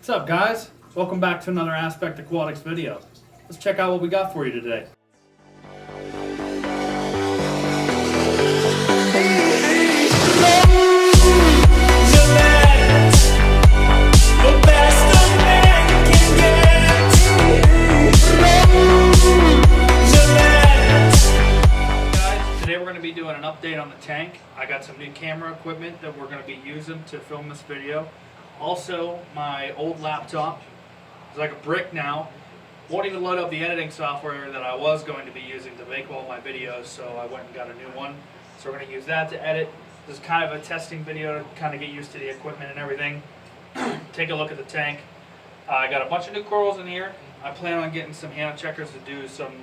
What's up, guys? Welcome back to another Aspect Aquatics video. Let's check out what we got for you today. Today we're going to be doing an update on the tank. I got some new camera equipment that we're going to be using to film this video. Also, my old laptop is like a brick now. Won't even load up the editing software that I was going to be using to make all my videos, so I went and got a new one. So we're going to use that to edit. This is kind of a testing video to kind of get used to the equipment and everything. Take a look at the tank. I got a bunch of new corals in here. I plan on getting some Hannah checkers to do some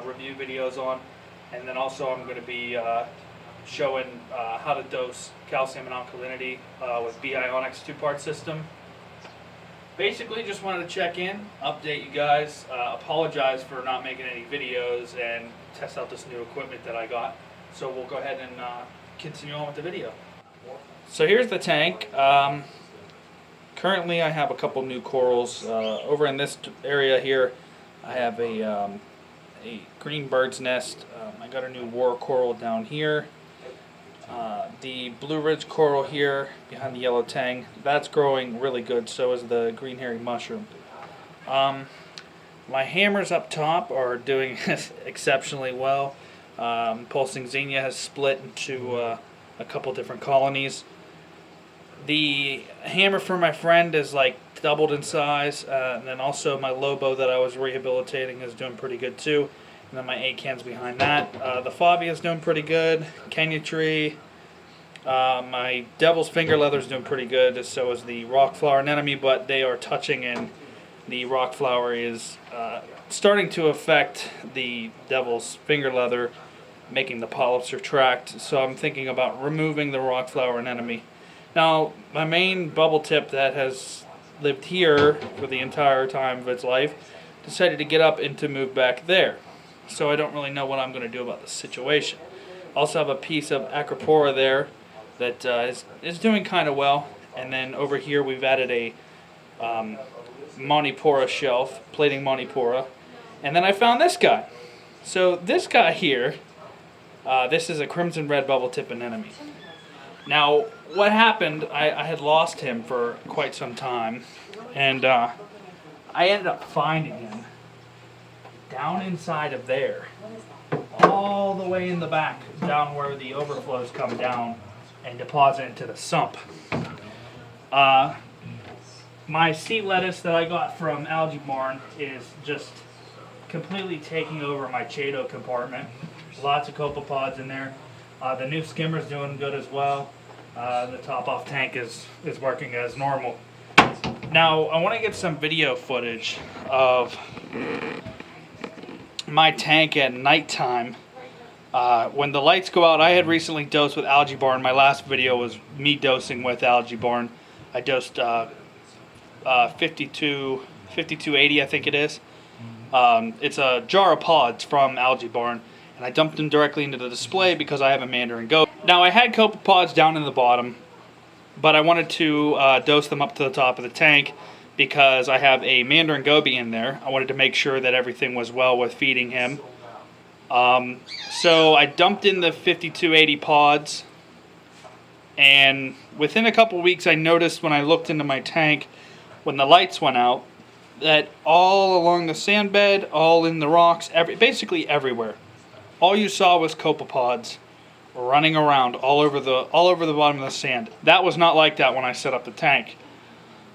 review videos on. And then also I'm going to be showing how to dose calcium and alkalinity with Bionix 2-part system. Basically just wanted to check in, update you guys, apologize for not making any videos and test out this new equipment that I got. So we'll go ahead and continue on with the video. So here's the tank. Currently I have a couple new corals. Over in this area here I have a green bird's nest. I got a new war coral down here. The blue ridge coral here behind the yellow tang, that's growing really good. So is the green hairy mushroom. My hammers up top are doing exceptionally well. Pulsing Xenia has split into a couple different colonies. The hammer for my friend is like doubled in size, and then also my Lobo that I was rehabilitating is doing pretty good too. And then my A-cans behind that. The Fabia is doing pretty good. Kenya Tree. My Devil's Finger Leather is doing pretty good. So is the Rock Flower Anemone, but they are touching, and the Rock Flower is starting to affect the Devil's Finger Leather, making the polyps retract. So I'm thinking about removing the Rock Flower Anemone. Now, my main bubble tip that has lived here for the entire time of its life decided to get up and to move back there. So I don't really know what I'm going to do about this situation. Also have a piece of Acropora there that is doing kind of well. And then over here we've added a Montipora shelf, plating Montipora. And then I found this guy. So this guy here, this is a crimson red bubble tip anemone. Now what happened, I had lost him for quite some time. And I ended up finding him down inside of there, all the way in the back, down where the overflows come down and deposit into the sump. My sea lettuce that I got from Algae Barn is just completely taking over my Chaeto compartment. Lots of copepods in there. The new skimmer's doing good as well. The top off tank is working as normal. Now I want to get some video footage of my tank at nighttime. When the lights go out, I had recently dosed with Algae Barn. My last video was me dosing with Algae Barn. I dosed 5280, I think it is. It's a jar of pods from Algae Barn, and I dumped them directly into the display because I have a Mandarin Goby. Now I had copepods down in the bottom, but I wanted to dose them up to the top of the tank because I have a Mandarin Goby in there. I wanted to make sure that everything was well with feeding him. So I dumped in the 5280 pods, and within a couple weeks I noticed when I looked into my tank, when the lights went out, that all along the sand bed, all in the rocks, basically everywhere, all you saw was copepods running around all over the bottom of the sand. That was not like that when I set up the tank.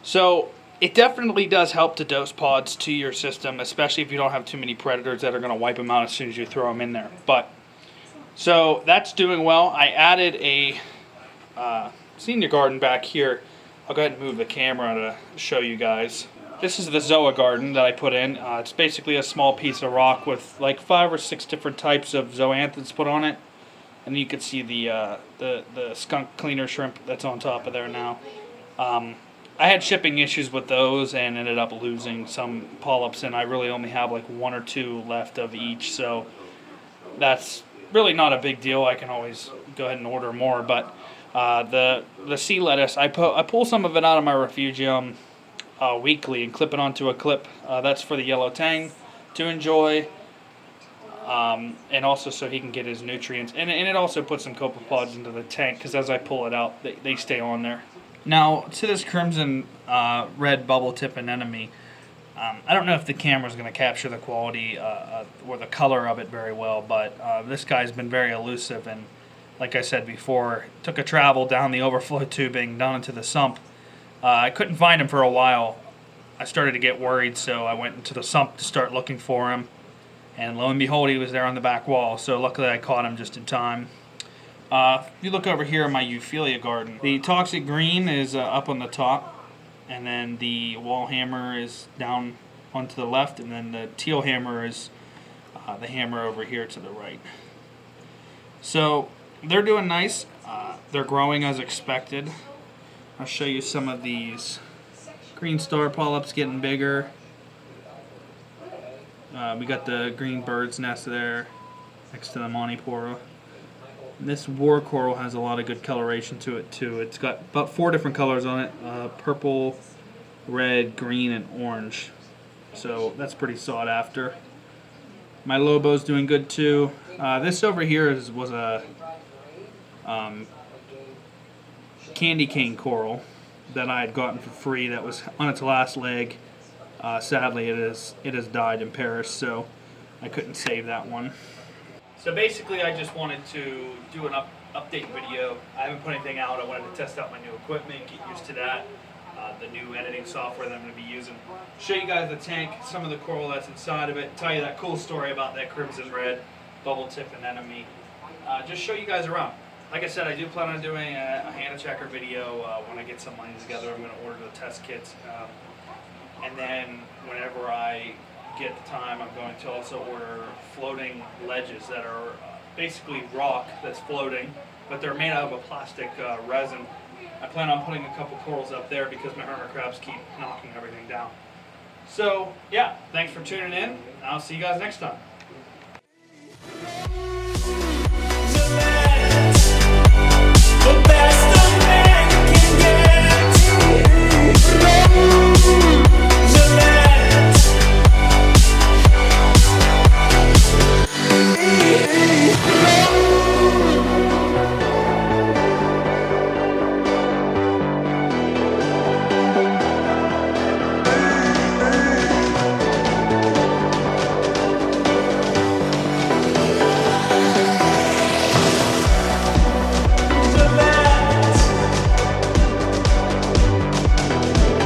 So it definitely does help to dose pods to your system, especially if you don't have too many predators that are going to wipe them out as soon as you throw them in there. But so that's doing well. I added a senior garden back here. I'll go ahead and move the camera to show you guys. This is the Zoa garden that I put in. It's basically a small piece of rock with like 5 or 6 different types of zoanthids put on it. And you can see the skunk cleaner shrimp that's on top of there now. I had shipping issues with those and ended up losing some polyps, and I really only have like 1 or 2 left of each, so that's really not a big deal. I can always go ahead and order more. But the sea lettuce, I pull some of it out of my refugium weekly and clip it onto a clip. That's for the yellow tang to enjoy, and also so he can get his nutrients. And it also puts some copepods into the tank, because as I pull it out, they stay on there. Now, to this crimson red bubble tip anemone, I don't know if the camera's going to capture the quality or the color of it very well, but this guy's been very elusive, and like I said before, took a travel down the overflow tubing down into the sump. I couldn't find him for a while. I started to get worried, so I went into the sump to start looking for him, and lo and behold, he was there on the back wall, so luckily I caught him just in time. If you look over here in my Euphyllia garden, the toxic green is up on the top, and then the wall hammer is down onto the left, and then the teal hammer is the hammer over here to the right. So they're doing nice. They're growing as expected. I'll show you some of these green star polyps getting bigger. We got the green bird's nest there next to the Montipora. This war coral has a lot of good coloration to it too. It's got about 4 different colors on it: purple, red, green, and orange. So that's pretty sought after. My Lobo's doing good too. This over here was a candy cane coral that I had gotten for free. That was on its last leg. Sadly, it has died in Paris, so I couldn't save that one. So basically, I just wanted to do an update video. I haven't put anything out. I wanted to test out my new equipment, get used to that, the new editing software that I'm going to be using. Show you guys the tank, some of the coral that's inside of it, tell you that cool story about that crimson red bubble tip anemone. Just show you guys around. Like I said, I do plan on doing a Hannah Checker video when I get some money together. I'm going to order the test kits. And then whenever I get the time, I'm going to also order floating ledges that are basically rock that's floating, but they're made out of a plastic resin. I plan on putting a couple corals up there because my hermit crabs keep knocking everything down. So yeah, thanks for tuning in. I'll see you guys next time.